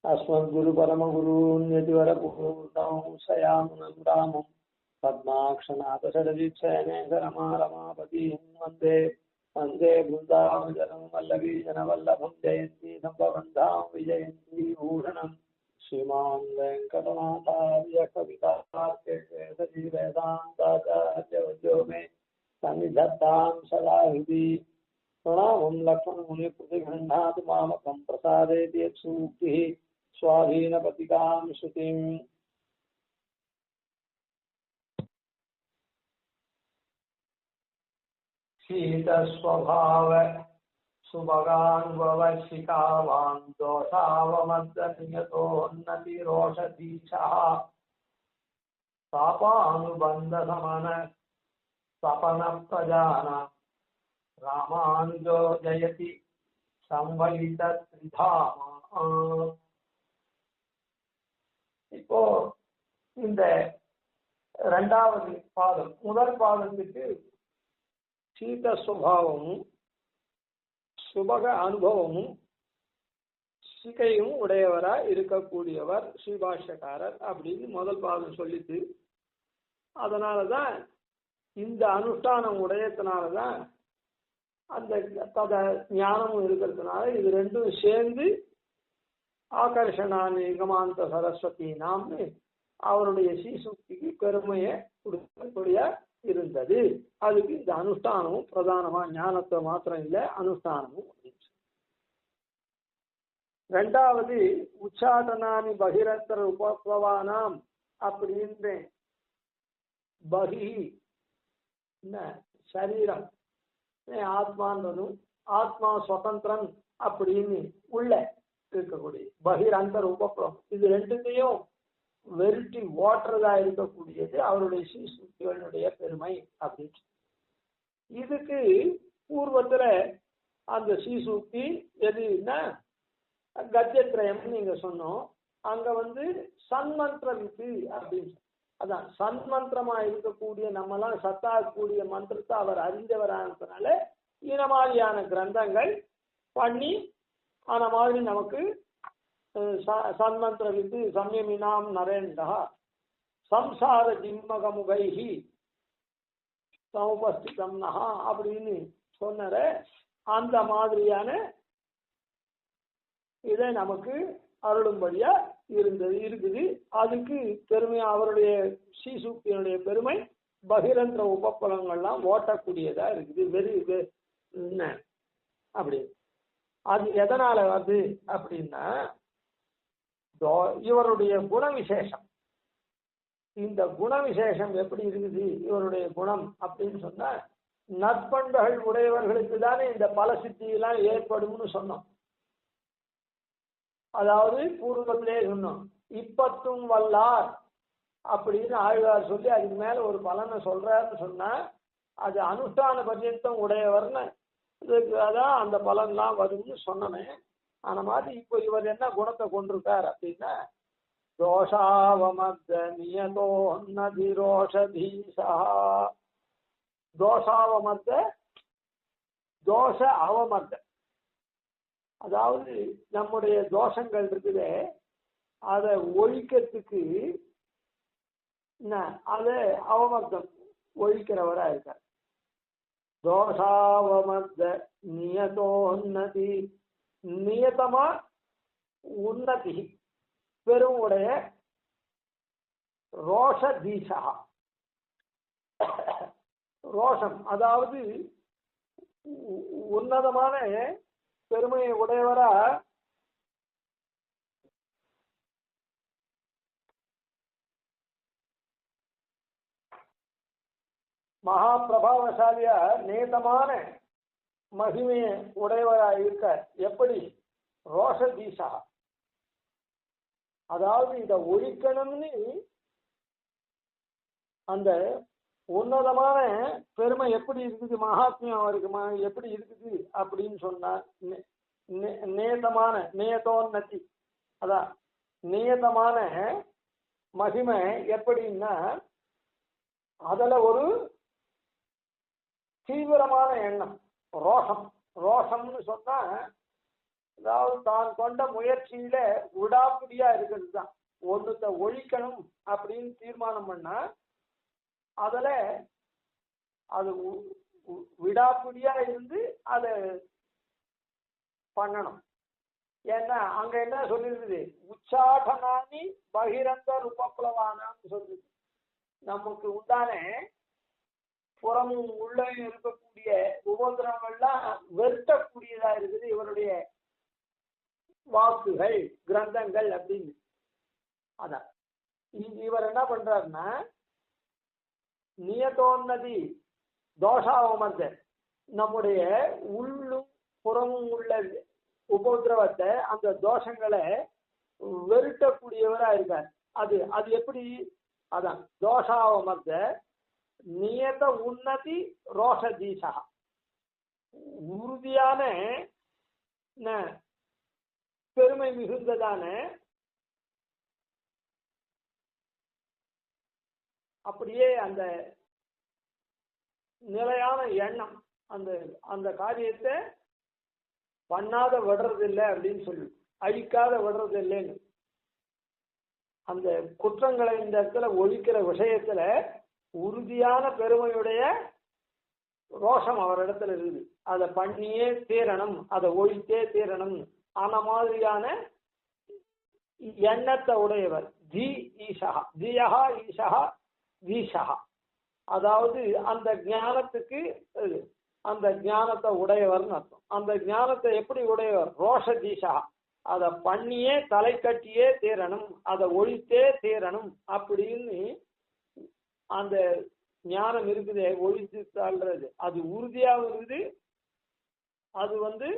अस्मद्गुरुपरमगुरून् यतिवरपूर्णौ शयामुनं रामं पद्माक्षनाथशरजित्शयनेशरमारमापतीं वन्दे वन्दे बृन्दावनजनं वल्लवीजनवल्लभं जयन्ती सम्भवन्तां विजयन्ती भूषणम् श्रीमान् वेङ्कटनाथार्य कवितार्केशरी वेदान्ताचार्यवर्यो मे सन्निधत्तां सदा हृदि प्रणामं लक्ष्मणमुनिप्रतिगृह्णातु मामकं प्रसादेति यत्सूक्तिः स्वाधीनपतिकां श्रुतिम् शीतस्वभाव सुभगानुभवशिखावान् दोषावमद्दनियतोन्नतिरोषधीशः तापानुबन्धसमन सपनप्रजानां रामानुजो जयति संवलितत्रिधामा. இப்போ இந்த இரண்டாவது பாதம், முதல் பாதத்துக்கு சீத சுபாவமும் சுபக அனுபவமும் சிகையும் உடையவரா இருக்கக்கூடியவர் ஸ்ரீபாஷ்யக்காரர் அப்படின்னு முதல் பாதம் சொல்லிட்டு, அதனாலதான் இந்த அனுஷ்டானம் உடையத்தினாலதான் அந்த தத ஞானமும் இருக்கிறதுனால இது ரெண்டும் சேர்ந்து ஆகர்ஷணானி நிகமாந்த சரஸ்வதி நாம்னு அவருடைய ஸ்ரீசுக்திக்கு பெருமையை கொடுக்கக்கூடிய இருந்தது. அதுக்கு இந்த அனுஷ்டானமும் பிரதானமா, ஞானத்தை மாத்திரம் இல்லை, அனுஷ்டானமும். ரெண்டாவது உச்சாடனானி பகிரந்தர உபப்ளவானாம் அப்படின்ற பகி சரீரம் ஆத்மான்றதும் ஆத்மா சுதந்திரன் அப்படின்னு உள்ள இருக்கக்கூடிய பகிரந்தர உபப்ளவம், இது ரெண்டுத்தையும் வெறுட்டி ஓட்டுறதா இருக்கக்கூடியது அவருடைய ஸ்ரீசுக்திகளுடைய பெருமை அப்படின்னு. இதுக்கு பூர்வத்துல அந்த ஸ்ரீசுக்தி எதுன்னா கத்தியத்ரயம் நீங்க சொன்னோம். அங்க சன்மந்திர வித்து அப்படின்னு, அதான் சன்மந்திரமா இருக்கக்கூடிய நம்மெல்லாம் சத்தாகக்கூடிய மந்திரத்தை அவர் அறிந்தவரானதுனால இந்த மாதிரியான கிரந்தங்கள் பண்ணி ஆன மாதிரி நமக்கு சன்மந்திர வித்து சம்யமினாம் நரேண்டா சம்சார ஜிம்மகமுகைஹி சமுபஸ்திதம் நகா அப்படின்னு சொன்னார அந்த மாதிரியான இதை நமக்கு அருளும்படியா இருக்குது. அதுக்கு பெருமை அவருடைய ஸ்ரீசூக்தியினுடைய பெருமை பகிரந்திர உபப்பலங்கள்லாம் ஓட்டக்கூடியதா இருக்குது. அப்படி அது எதனால வருது அப்படின்னா இவருடைய குண விசேஷம். இந்த குண விசேஷம் எப்படி இருக்குது இவருடைய குணம் அப்படின்னு சொன்னா, நற்பண்புகள் உடையவர்களுக்கு தானே இந்த பல சித்தியெல்லாம் ஏற்படும்னு சொன்னோம். அதாவது பூர்வத்திலே சொன்னோம், இப்பத்தும் வல்லார் அப்படின்னு ஆழ்வார் சொல்லி அதுக்கு மேல ஒரு பலனை சொல்றாருன்னு சொன்னா அது அனுஷ்டான பர்யந்தம் உடையவர்னு அதான் அந்த பலன்லாம் வரும்னு சொன்னனே. அந்த மாதிரி இப்போ இவர் என்ன குணத்தை கொண்டிருக்கார் அப்படின்னா, தோஷாவமர்த நியதோன்னதிரோஷதீசா. தோஷாவமர்த தோஷ அவமர்த, அதாவது நம்முடைய தோஷங்கள் இருக்குதே அதை ஒழிக்கிறதுக்கு அதை அவமர்த்தம் ஒழிக்கிறவரா இருக்கார். தோஷாவமர்த நியதோன்னதி, நியதமா உன்னதி பெரும் உடைய ரோஷதீசா. ரோஷம் அதாவது உன்னதமான பெருமையை உடையவரா மகா பிரபாவசாலியா நேதமான மகிமையை உடையவரா இருக்க. எப்படி? ரோஷதீசா, அதாவது இதை ஒழிக்கணும்னு அந்த உன்னதமான பெருமை எப்படி இருக்குது, மகாத்மியம் அவருக்கு எப்படி இருக்குது அப்படின்னு சொன்னா, நேதமான நேதோன்னதி, அதான் நியதமான மகிமை எப்படின்னா அதுல ஒரு தீவிரமான எண்ணம் ரோஷம். ரோஷம்னு சொன்னா அதாவது தான் கொண்ட முயற்சியில விடாப்பிடியா இருக்கிறது தான். ஒண்ணுத்த ஒழிக்கணும் அப்படின்னு தீர்மானம் பண்ணா அதுல அது விடாப்பிடியா இருந்து அதை பண்ணணும். ஏன்னா அங்க என்ன சொல்லிருக்குது, உச்சாடனானி பகிரந்த உபப்ளவானான்னு சொல்லுது. நமக்கு உண்டான புறமும் உள்ள இருக்கக்கூடிய உபதிரவங்கள்லாம் வெறுக்கக்கூடியதா இருக்குது இவருடைய வாக்குகள் கிரந்தங்கள் அப்படின்னு. அதான் இவர் என்ன பண்றாருன்னா, நியதோன்னதி தோஷாவமர்ந்த நம்முடைய உள்ளும் புறமும் உள்ள உபதிரவத்தை அந்த தோஷங்களை வெறுக்கக்கூடியவரா இருக்கார். அது அது எப்படி, அதான் தோஷாவமர்ந்த நியத உன்னதி ரோஷதீசா, உறுதியான பெருமை மிகுந்ததான அப்படியே அந்த நிலையான எண்ணம் அந்த அந்த காரியத்தை பண்ணாத விடுறது இல்லை அப்படின்னு சொல்லி, அழிக்காத விடுறது இல்லைன்னு. அந்த குற்றங்களை இந்த இடத்துல ஒழிக்கிற விஷயத்துல உறுதியான பெருமையுடைய ரோஷம் அவரிடத்துல இருக்குது. அதை பண்ணியே தீரணும், அதை ஒழித்தே தீரணும் அந்த மாதிரியான எண்ணத்தை உடையவர். ஜி ஈஷா ஜியஹா ஈஷா வீஷா, அதாவது அந்த ஞானத்துக்கு அந்த ஞானத்தை உடையவர்னு அர்த்தம். அந்த ஞானத்தை எப்படி உடையவர், ரோஷதீஷா, அதை பண்ணியே தலை கட்டியே தீரணும், அதை ஒழித்தே தீரணும் அப்படின்னு அந்த ஞானம் இருக்குது. ஒழித்து தாழ்றது அது உறுதியாகவும் இருக்குது, அது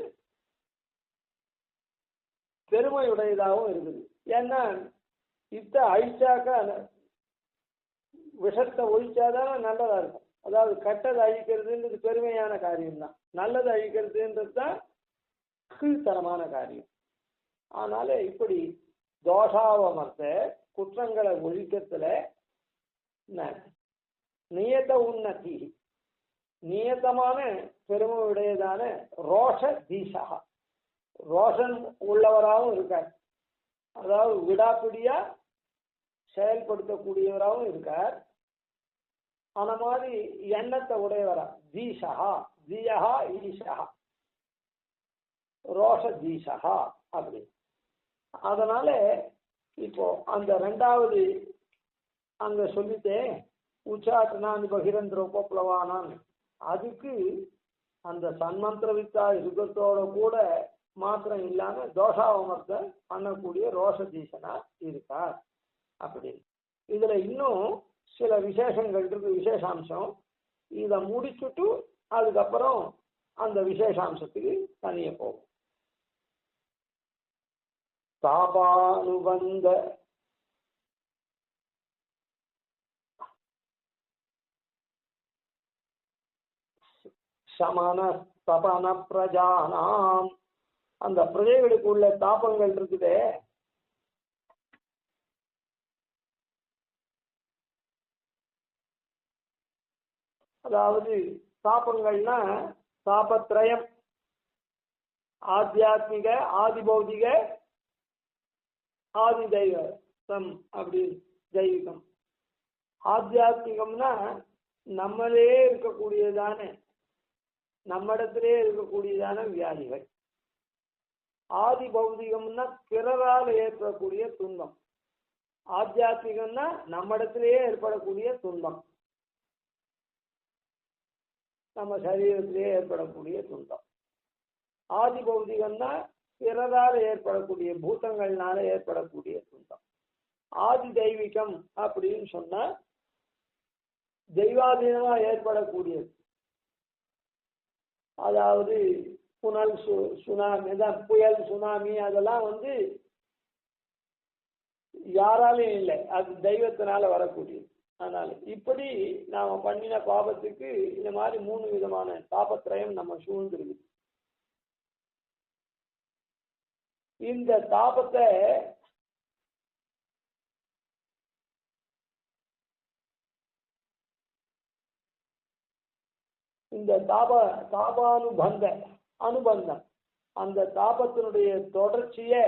பெருமையுடையதாகவும் இருக்குது. ஏன்னா இத்த அழிச்சாக்க விஷத்தை ஒழிச்சாதானே நல்லதா இருக்கும். அதாவது கெட்டதை அழிக்கிறதுன்றது பெருமையான காரியம்தான், நல்லதை அழிக்கிறதுன்றது தான் கீழ்த்தரமான காரியம். அதனால இப்படி தோஷாவமர்த்த குற்றங்களை ஒழிக்கிறதுல நியத உன்னதி நியதமான பெருமையுடையதான ரோஷ தீஷா, ரோஷன் உள்ளவராகவும் இருக்கார். அதாவது விடாப்பிடியா செயல்படுத்தக்கூடியவராகவும் இருக்கார். அந்த மாதிரி எண்ணத்தை உடையவரா தீஷா ஜியஹா ஈஷா ரோஷ தீஷா அப்படி. அதனால இப்போ அந்த ரெண்டாவது அங்க சொல்லிட்டே உச்சாட்டனான் பகிரந்திர உபப்ளவானான், அதுக்கு அந்த சன்மந்திர வித்தா இருக்கிறதோட கூட மாத்திரம் இல்லாம தோஷாவமர்த்த பண்ணக்கூடிய ரோஷதீசனா இருக்கார் அப்படி. இதுல இன்னும் சில விசேஷங்கள் இருக்கு, விசேஷாம்சம். இதை முடிச்சுட்டு அதுக்கப்புறம் அந்த விசேஷாம்சத்துக்கு தனிய போகும். தாபானுபந்த சமன தபன பிரஜானாம், அந்த பிரஜைகளுக்கு உள்ள தாபங்கள் இருக்குதே, அதாவது தாபங்கள்னா தாபத்ரயம், ஆத்தியாத்மிக ஆதி பௌதிக ஆதி தெய்வம் அப்படி தெய்வீகம். ஆத்தியாத்மிகம்னா நம்மளே இருக்கக்கூடியதான நம்மிடத்திலே இருக்கக்கூடியதான வியாதிகள். ஆதி பௌதிகம்னா பிறரால் ஏற்படக்கூடிய துன்பம். ஆத்தியாத்மிகம்னா நம்மிடத்திலேயே ஏற்படக்கூடிய துன்பம், நம்ம சரீரத்திலேயே ஏற்படக்கூடிய துன்பம். ஆதி பௌதிகம்னா பிறரால் ஏற்படக்கூடிய பூதங்கள்னால ஏற்படக்கூடிய துன்பம். ஆதி தெய்வீகம் அப்படின்னு சொன்னா தெய்வாதீனமா ஏற்படக்கூடியது. அதாவது புனல் சுனாமி, புயல் சுனாமி அதெல்லாம் யாராலையும் இல்லை, அது தெய்வத்தினால வரக்கூடியது. அதனால இப்படி நாம பண்ணின பாபத்துக்கு இந்த மாதிரி 3 விதமான தாபத்திரயம் நம்ம சூழ்ந்திருக்கு. இந்த தாபத்தை இந்த தாபானுபந்த அனுபந்தம் அந்த தாபத்தினுடைய தொடர்ச்சியை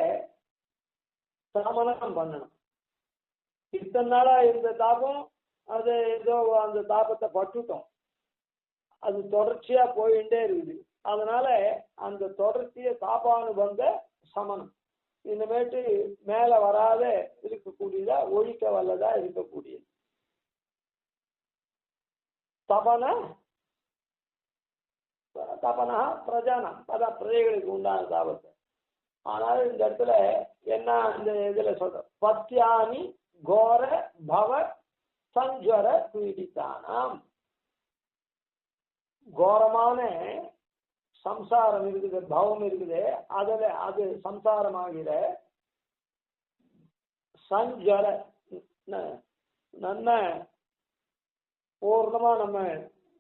சமனம் பண்ணணும். இத்தனை நாளா இருந்த தாபம் அது ஏதோ அந்த தாபத்தை பட்டுட்டோம், அது தொடர்ச்சியா போயிட்டே இருக்குது. அதனால அந்த தொடர்ச்சிய தாபானுபந்த சமனம் இனிமேட்டு மேல வராத இருக்கக்கூடியதா ஒழிக்க வல்லதா இருக்கக்கூடியது தபன தபனா பிரஜானம், அதான் பிரஜைகளுக்கு உண்டான தாபத்தை. ஆனால் இந்த இடத்துல என்ன இந்த இதுல சொல்ற பத்தியானி கோர பவ சஞ்சர பீடித்தானாம், கோரமான சம்சாரம் இருக்குது, பவம் இருக்குது, அதுல அது சம்சாரமாகிற சஞ்சர நல்ல பூர்ணமா நம்ம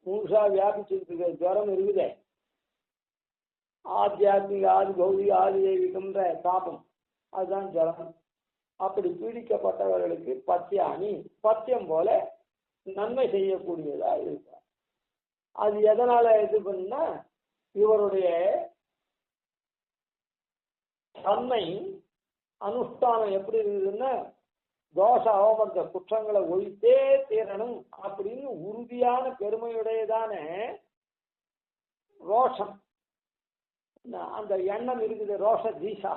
முழுசா வியாபிச்சிருக்க ஜுரம் இருக்குதே, ஆத்தியாத்மிக ஆதி பௌதிக ஆதி தெய்வீகம்ன்ற தாபம், அதுதான் ஜலம். அப்படி பீடிக்கப்பட்டவர்களுக்கு பத்தியானி பத்தியம் போல நன்மை செய்யக்கூடியதா இருக்கார். அது எதனால இது பண்ணா இவருடைய தன்மை அனுஷ்டானம் எப்படி இருக்குதுன்னா தோஷ அவமர்த்த குற்றங்களை ஒழித்தே தீரணும் அப்படின்னு உறுதியான பெருமையுடையதான ரோஷம், அந்த எண்ணம் இருக்குது. ரோஷ தீசா,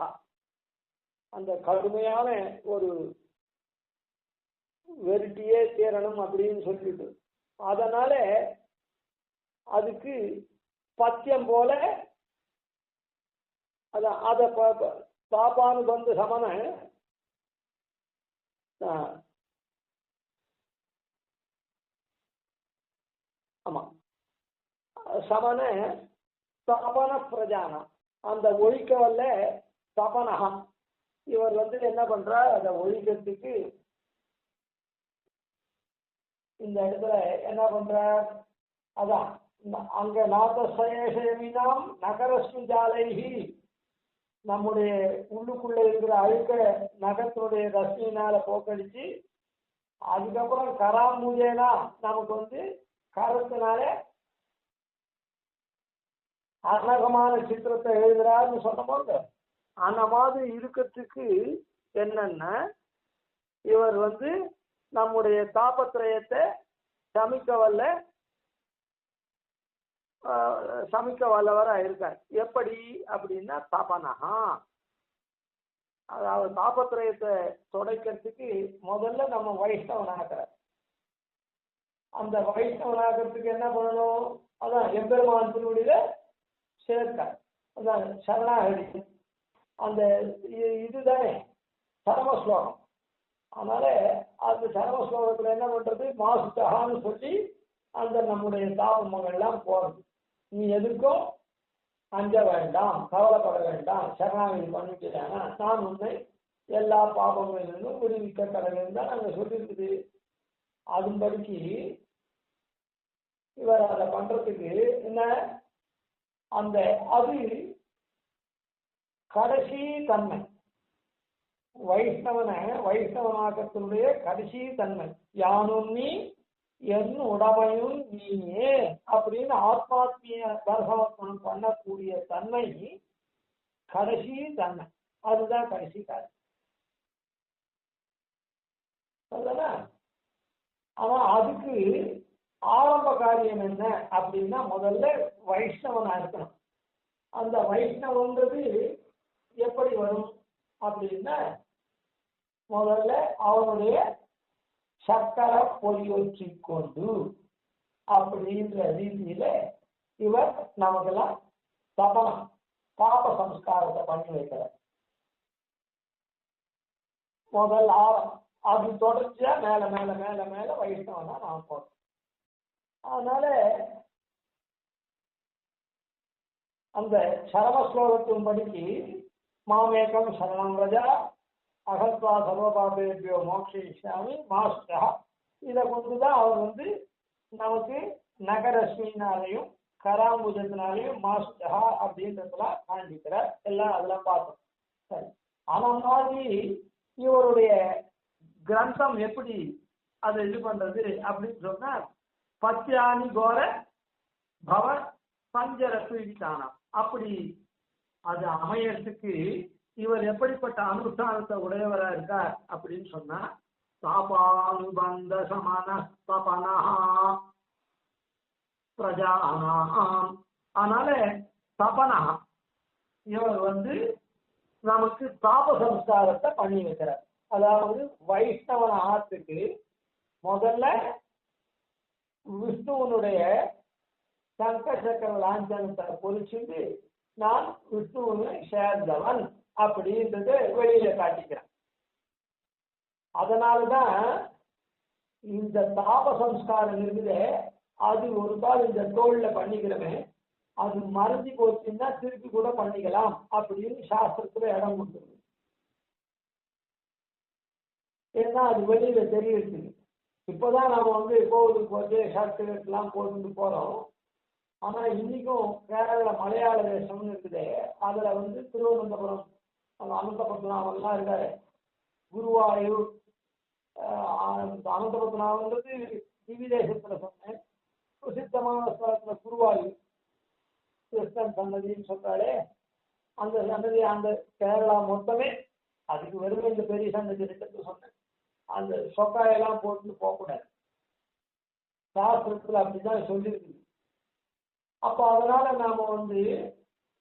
அந்த கடுமையான ஒரு வெறுட்டியே தீரணும் அப்படின்னு சொல்லிட்டு, அதனால அதுக்கு பத்தியம் போல அத பாபானுபந்த சமன ஆமா சமன தபன பிரஜானம், அந்த ஒழிக்க வல்ல தபனகம். இவர் என்ன பண்றார், அதை ஒழிக்கிறதுக்கு இந்த இடத்துல என்ன பண்றார், அதான் அங்க நாதசேஷமினாம் நகரஸ்மி ஜாலைஹி, நம்முடைய உள்ளுக்குள்ள இருக்கிற அழுக்க நகத்தினுடைய ரஷ்மினால போக்கடிச்சு, அதுக்கப்புறம் கராம்பூஜேனா நமக்கு கரத்தினால அனகமான சித்திரத்தை எழுதுறாருன்னு சொன்னபோது, அந்த மாதிரி இருக்கிறதுக்கு என்னன்னா இவர் நம்முடைய தாபத்திரயத்தை சமிக்க வல்லவராக இருக்கார். எப்படி அப்படின்னா தபனஹா, அதாவது தாபத்திரயத்தை தொடைக்கிறதுக்கு முதல்ல நம்ம வைஷ்ணவனாகிறார். அந்த வைஷ்ணவனாகிறதுக்கு என்ன பண்ணணும், அதான் எம்பெருமான் திருவடியில சேர்க்கார், அதான் சரணாகதி. அந்த இதுதானே சரமஸ்லோகம். அதனால அந்த சரமஸ்லோகத்துல என்ன பண்றது, மாசுத்தகான்னு சொல்லி அந்த நம்முடைய தாபங்கள்லாம் போறது. நீ எதுக்கும் அஞ்ச வேண்டாம், கவலைப்பட வேண்டாம், சரணாகதி பண்ணிட்டேன்னா நான் உன்னை எல்லா பாபங்களிலிருந்தும் விடுவிக்க கடவுள் தான் நாங்கள் சொல்லியிருக்குது. அதன்படிக்கு இவர் அதை பண்றதுக்கு என்ன, அந்த அது கடைசி தன்மை, வைஷ்ணவனாக்கத்தினுடைய கடைசி தன்மை. யானும் நீ என் உடமையும் நீயே அப்படின்னு ஆத்மாத்மிய பரசமர்ப்பணம் பண்ணக்கூடிய தன்மை கடைசி தன்மை, அதுதான் கடைசி காரியம். ஆனா அதுக்கு ஆரம்ப காரியம் என்ன அப்படின்னா முதல்ல வைஷ்ணவனா இருக்கணும். அந்த வைஷ்ணவன்றது எப்படி வரும் அப்படின்னா முதல்ல அவனுடைய சக்கர பொலியொற்றி கொண்டு அப்படின்ற ரீதியில இவர் நமக்கெல்லாம் தபனம் பாப சம்ஸ்காரத்தை பண்ணி வைக்கிறார். முதல் ஆரம் அது தொடர்ச்சியா மேல மேல மேல மேல வைஷ்ணவனா நாம் போறோம். அதனால அந்த சரமஸ்லோகத்தின் படிக்கு மாமேகம் சரணம் ரஜா அகத்வா சர்வபாபேபியோ மோக்ஷயிஷ்யாமி மாஸ்டா, இதை கொண்டுதான் அவர் நமக்கு நகரஸ்மினாலையும் கராம்புஜத்தினாலையும் மாஸ்டா அப்படின்றதெல்லாம் காண்பிக்கிறார். எல்லாம் அதெல்லாம் பார்த்தோம். சரி, அந்த மாதிரி இவருடைய கிரந்தம் எப்படி அதை இது பண்றது அப்படின்னு சொன்னா பத்தியானி கோர பவ பஞ்சர பீடித்தானம், அப்படி அது அமையறதுக்கு இவர் எப்படிப்பட்ட அனுஷ்டானத்தை உடையவரா இருக்கார் அப்படின்னு சொன்னா தாபானுபந்த சமன தபனா பிரஜானாம். அதனால தபனா இவர் நமக்கு தாப சம்ஸ்காரத்தை பண்ணி வைக்கிறார். அதாவது வைஷ்ணவன ஆத்துக்கு முதல்ல விஷ்ணுவனுடைய சங்க சக்கர லாஞ்சனத்தை பொறிச்சுட்டு நான் விஷ்ணுவனை சேர்ந்தவன் அப்படின்றத வெளியில காட்டிக்கிறேன். அதனாலதான் இந்த தாப சம்ஸ்காரம் இருக்குது. அது ஒரு கால் இந்த தோல்ல பண்ணிக்கிறமே, அது மறைஞ்சி போச்சுன்னா திருப்பி கூட பண்ணிக்கலாம் அப்படின்னு சாஸ்திரத்துல இடம் கொடுத்துருக்கு. ஏன்னா அது வெளியில தெரியுது. இப்போதான் நம்ம கோவிலுக்கு போட்டு ஷர்ட் எல்லாம் போட்டு போறோம். ஆனா இன்னைக்கும் கேரள மலையாள தேசம்னு இருக்குது. அதுல திருவனந்தபுரம் அனந்தபத்மநாபம் எல்லாம் இருக்காரு. குருவாயூர் அனந்தபத்மநாபன்றது திவி தேசத்துல சொன்னேன். பிரசித்தமான ஸ்தலத்துல குருவாயூர் கிருஷ்ணன் சன்னதின்னு சொல்றாளே, அந்த சன்னதி அந்த கேரளா மொத்தமே அதுக்கு வெறும் இந்த பெரிய சன்னதி இருக்கிறது சொன்னேன். அந்த சொக்காயெல்லாம் போட்டு போகக்கூடாது, சாஸ்திரத்துல அப்படிதான் சொல்லியிருக்குது. அப்போ அதனால நாம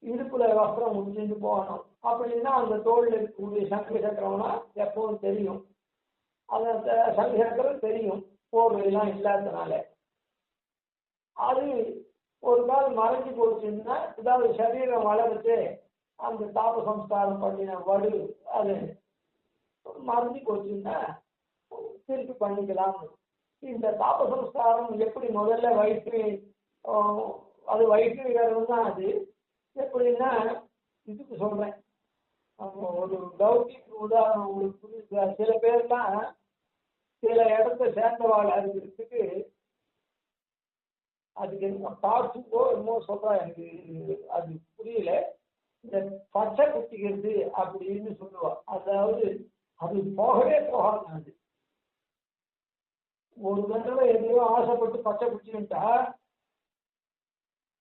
இடுப்புல வஸ்திரம் முடிச்சுட்டு போகணும். அப்படின்னா அந்த தோல்ல இருக்கக்கூடிய சங்கு சக்கரம்னா எப்பவும் தெரியும். அந்த சங்கு சக்கரம் தெரியும் போர்வையெல்லாம் இல்லாததுனால. அது ஒரு நாள் மறைஞ்சு போச்சுன்னா, ஏதாவது சரீரம் வளர்த்து அந்த தாப சம்ஸ்காரம் பண்ணின வடு அது மறைஞ்சு போச்சுன்னா திருப்பி பண்ணிக்கலாம். இந்த தாப சம்ஸ்காரம் எப்படி முதல்ல அது வைஷ்ணவிகாரம் தான். அது எப்படின்னா இதுக்கு சொல்றேன். ஒரு லௌகிக் உதாரணம் உங்களுக்கு புரியுது. சில பேர்லாம் சில இடத்த சேர்ந்தவாள் இருக்கிறதுக்கு அதுக்கு என்ன பார்த்துக்கோ என்னமோ சொல்றா, எனக்கு அது புரியல. இந்த பச்சை குத்திக்கிறது அப்படின்னு சொல்லுவா. அதாவது அது போகவே போகாது. அது ஒரு தடவை எதையோ ஆசைப்பட்டு பச்சை குத்திக்கிட்டா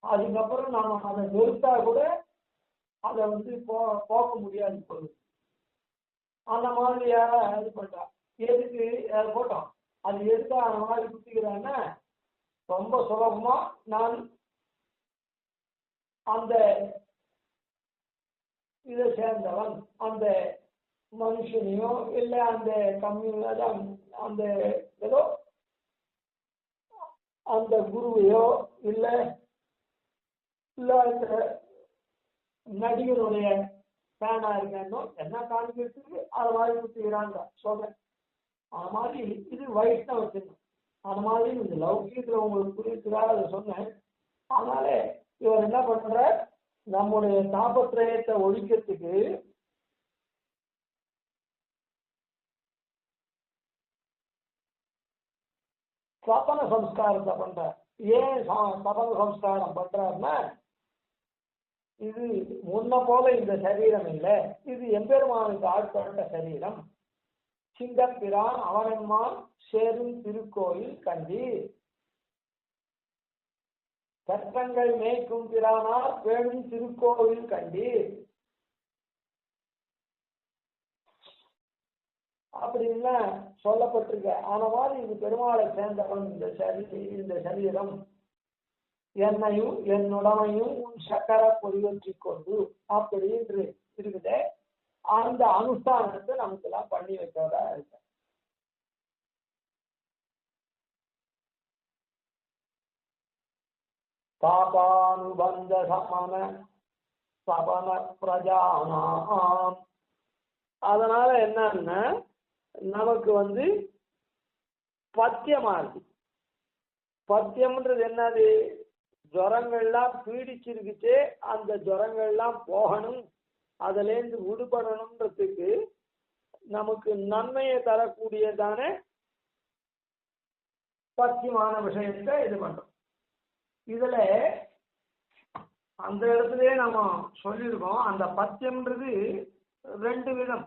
அதுக்கப்புறம் நாம அதை வெறுத்தா கூட அதை போக்க முடியாது பொருள். அந்த மாதிரி யாரா இது பண்றா, எதுக்கு போட்டோம் அது எதுக்கா அந்த மாதிரி குத்திக்கிறான்னா, ரொம்ப சுலபமா நான் அந்த இதை சேர்ந்தவன், அந்த மனுஷனையோ இல்லை அந்த அந்த ஏதோ அந்த குருவையோ இல்லை இந்த நடிகருடைய ஃபேனா இருக்கோ என்ன காண்பிக்கிறதுக்கு அது மாதிரி குத்துக்கிறாங்க சொல்றேன். அது மாதிரி இது வைஷ்ணவ சின்னம். அது மாதிரி இந்த லௌகியத்துல உங்களுக்கு புரியுதுதா அதை சொன்னேன். அதனால இவர் என்ன பண்ற, நம்முடைய தாபத்திரயத்தை ஒழிக்கிறதுக்கு சபன சம்ஸ்காரத்தை பண்ற. ஏன் சபன சம்ஸ்காரம் பண்றாருன்னா, இது முன்ன போல இந்த சரீரம் இல்லை, இது எம்பெருமானுக்கு ஆட்பட்ட சரீரம். சிங்கப்பிரான் அவனன்மான் சேரும் திருக்கோயில் கண்டி சட்டங்கள் மேய்க்கும் பிரானார் வேணும் திருக்கோவில் கண்டி அப்படின்னா சொல்லப்பட்டிருக்க. ஆன மாதிரி இது பெருமாளை சேர்ந்தவன் இந்த சரீரம். என்னையும் என்னுடமையும் உன் சக்கர பொறிவற்றி கொண்டு அப்படி என்று இருக்குது. அந்த அனுஷ்டானத்தை நமக்கு எல்லாம் பண்ணி வைக்கிறதா இருக்க. பாபானுபந்த சமன சபன பிரஜானாம். அதனால என்னன்னா நமக்கு பத்தியமா இருக்கு. பத்தியம்ன்றது என்னது, ஜுரங்கள்லாம் பீடிச்சிருக்குச்சே அந்த ஜுரங்கள்லாம் போகணும், அதுலேருந்து விடுபடணுன்றதுக்கு நமக்கு நன்மையை தரக்கூடியதான பத்தியமான விஷயத்தை இது பண்றோம். இதுல அந்த இடத்துலயே நம்ம சொல்லியிருக்கோம், அந்த பத்தியம்ன்றது ரெண்டு விதம்.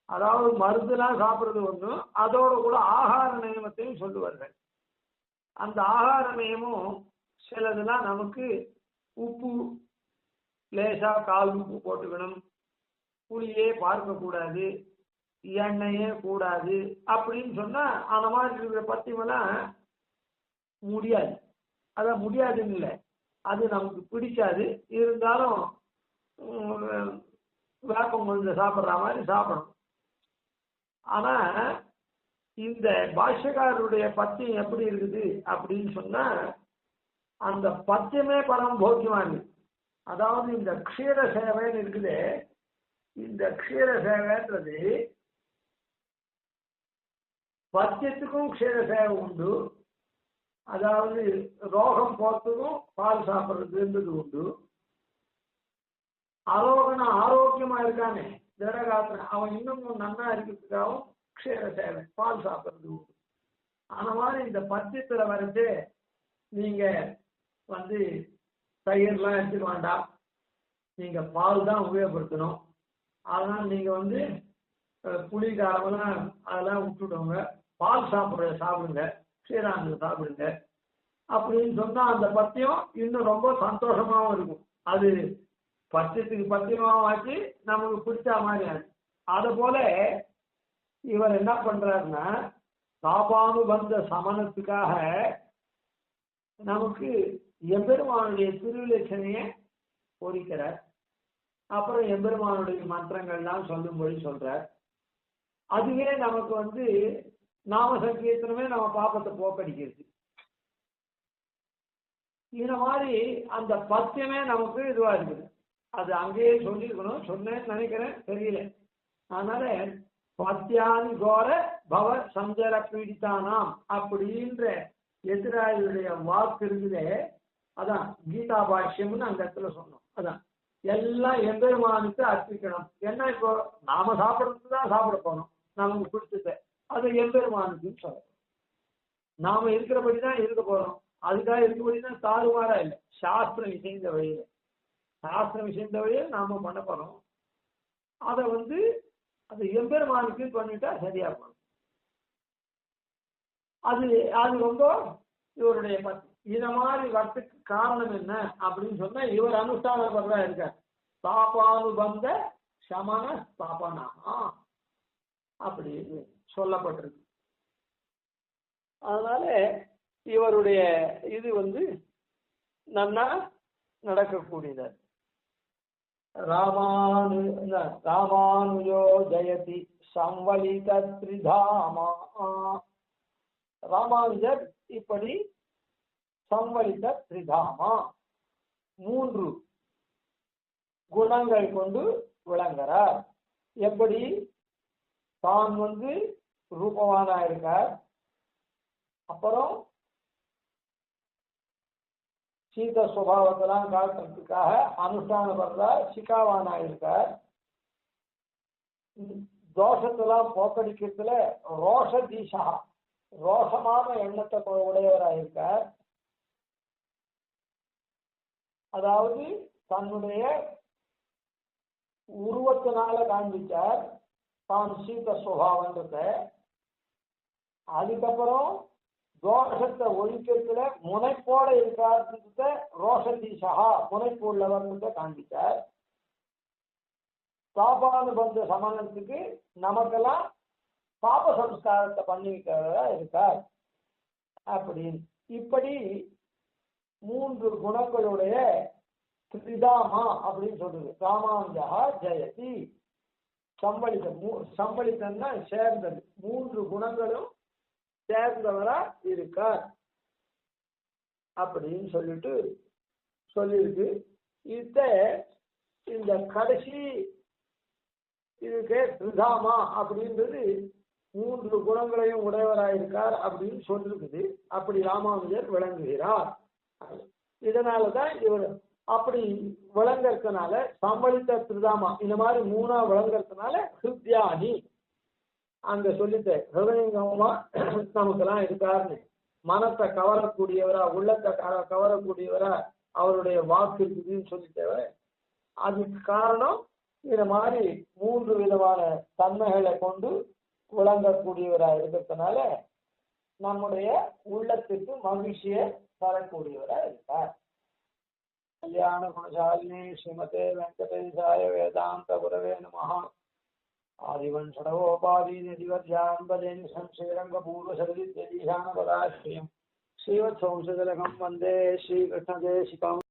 அதாவது மருந்துலாம் சாப்பிட்றது ஒன்று, அதோட கூட ஆகார நியமத்தையும் சொல்லுவார்கள். அந்த ஆகார நியமம் சிலதுலாம் நமக்கு உப்பு லேசா கால் உப்பு போட்டுக்கணும், புளியே பார்க்கக்கூடாது, எண்ணெயே கூடாது அப்படின்னு சொன்னா அந்த மாதிரி இருக்கிற பத்தியமெல்லாம் முடியாது. அதான் முடியாதுன்னு இல்லை, அது நமக்கு பிடிக்காது. இருந்தாலும் வேப்பம் கொஞ்சம் சாப்பிட்ற மாதிரி சாப்பிடணும். ஆனா இந்த பாஷ்யக்காரருடைய பத்தியம் எப்படி இருக்குது அப்படின்னு சொன்னா அந்த பத்தியமே பரம் போக்கியமானது. அதாவது இந்த க்ஷீர சேவைன்னு இருக்குது. இந்த க்ஷீர சேவைன்றது பத்தியத்துக்கும் க்ஷீர சேவை உண்டு. அதாவது ரோகம் போறதுக்கும் பால் சாப்பிட்றதுன்றது உண்டு. ஆரோக்கியமா இருக்கானே திடகாத்திரன், அவன் இன்னமும் நன்னா இருக்கிறதுக்காகவும் க்ஷீர சேவை பால் சாப்பிட்றது உண்டு. அந்த மாதிரி இந்த பத்தியத்துல வரைச்சு நீங்க தயிர்லாம் எடுத்துக்க வேண்டாம், நீங்க பால் தான் உபயோகப்படுத்தணும். அதனால நீங்க புளி காரமெல்லாம் அதெல்லாம் விட்டுடுங்க, பால் சாப்பிடுங்க, ஸ்ரீராமன் சாப்பிடுங்க அப்படின்னு சொன்னா அந்த பத்தியம் இன்னும் ரொம்ப சந்தோஷமாவும் இருக்கும். அது பத்தியத்துக்கு பத்தியமாவும் ஆச்சு, நமக்கு பிடிச்ச மாதிரி ஆச்சு. அது போல இவர் என்ன பண்றாருன்னா தாபானுபந்த சமனத்துக்காக நமக்கு எம்பெருமானுடைய திருவிலட்சணையை பொறிக்கிறார். அப்புறம் எம்பெருமானுடைய மந்திரங்கள்லாம் சொல்லும்படி சொல்றார். அதுவே நமக்கு நாம சங்கீர்த்தனமே நம்ம பாப்பத்தை போக்கடிக்கிறது. இந்த மாதிரி அந்த பத்தியமே நமக்கு இதுவா இருக்குது. அது அங்கேயே சொல்லியிருக்கணும், சொன்னேன்னு நினைக்கிறேன், தெரியல. அதனால பத்தியானி கோர பவ சஞ்சர பீடித்தானாம் அப்படின்ற எதிராளியுடைய வாக்கு இருக்குதே, அதான் கீதா பாஷ்யம்னு அந்த இடத்துல சொன்னோம். அதான் எல்லாம் எம்பெருமானுக்கு அர்ப்பிக்கணும். என்ன இப்போ நாம சாப்பிட்றதுக்கு தான் சாப்பிட போனோம், நமக்கு பிடிச்சத அது எம்பெருமானுக்குன்னு சொல்லணும். நாம இருக்கிறபடி தான் இருக்க போறோம், அதுக்காக இருக்கபடி தான் தாறுமாறா இல்லை. சாஸ்திரம் விஷயந்த வழியில நாம பண்ண போறோம். அதை அது எம்பெருமானுக்கு பண்ணிட்டா சரியா போகும். அது ரொம்ப இவருடைய பத்தி. இத மாதிரி வரத்துக்கு காரணம் என்ன அப்படின்னு சொன்னா இவர் அனுஷ்டானப்படுறா இருக்கார். தாபானுபந்த சமன ஸ்தாபனா அப்படின்னு சொல்லப்பட்டிருக்கு. அதனால இவருடைய இது நன்னா நடக்கக்கூடியது. ராமானுஜோ ஜெயதி சம்வலித த்ரிதாமா. ராமானுஜர் இப்படி சம்வலித த்ரிதாமா 3 குணங்கள் கொண்டு விளங்குறார். எப்படி தான் ரூபவானா இருக்கார், அப்புறம் சீத சுபாவத்தெல்லாம் காட்டுறதுக்காக அனுஷ்டானப்படுறார், சிகாவானா இருக்கார். தோஷத்தெல்லாம் போக்கடிக்கிறதுல ரோஷ தீஷா ரோஷமான எண்ணத்தை உடையவராயிருக்கார். அதாவது தன்னுடைய உருவத்தினால காண்பிச்சார் தான் சீத சுபாவன்றத. அதுக்கப்புறம் தோஷத்தை ஒழிக்கிறதுல முனைப்போட இருக்காருன்றத ரோஷதீஷா முனைப்பு உள்ளவர்ன்றத காண்பிச்சார். தாபானுபந்த சமனத்துக்கு நமக்கெல்லாம் பாப சம்ஸ்காரத்தை பண்ணிக்கிறதா இருக்கார் அப்படின்னு. இப்படி 3 குணங்களுடைய திரிதாமா அப்படின்னு சொல்றது. ராமானுஜா ஜெயதி சம்பளித்தன்னா சேர்ந்தது. 3 குணங்களும் சேர்ந்தவரா இருக்கார் அப்படின்னு சொல்லியிருக்கு. இந்த கடைசி இதுக்கு திரிதாமா அப்படின்றது 3 குணங்களையும் உடையவராயிருக்கார் அப்படின்னு சொல்லிருக்குது. அப்படி ராமானுஜர் விளங்குகிறார். இதனாலதான் இவர் அப்படி விளங்கறதுனால சம்பளித்த திரிதாமா இந்த மாதிரி 3ஆ விளங்கறதுனால ஹிருத்யானி அங்க சொல்லித்த ஹிருதயங்கமா நமக்கெல்லாம் இருக்காருன்னு. மனத்தை கவரக்கூடியவரா, உள்ளத்தை கவரக்கூடியவரா அவருடைய வாக்கு இருக்குதுன்னு சொல்லித்தேவ. அதுக்கு காரணம் இந்த மாதிரி 3 விதமான தன்மைகளை கொண்டு விளங்கக்கூடியவரா இருக்கிறதுனால நம்முடைய உள்ளத்துக்கு மகிழ்ச்சியை தரக்கூடியவரா இருக்கார். कल्याण गुणशालिनी श्रीमते वेंकटेशाय वेदांत गुरवे नमः आदिवंशोपादीनिधिवर्यान्वदेन संशयरंगपूर्वशरीशानपदाश्रियम् श्रीवत्संसदलकं वन्दे श्रीकृष्णदेशिकम्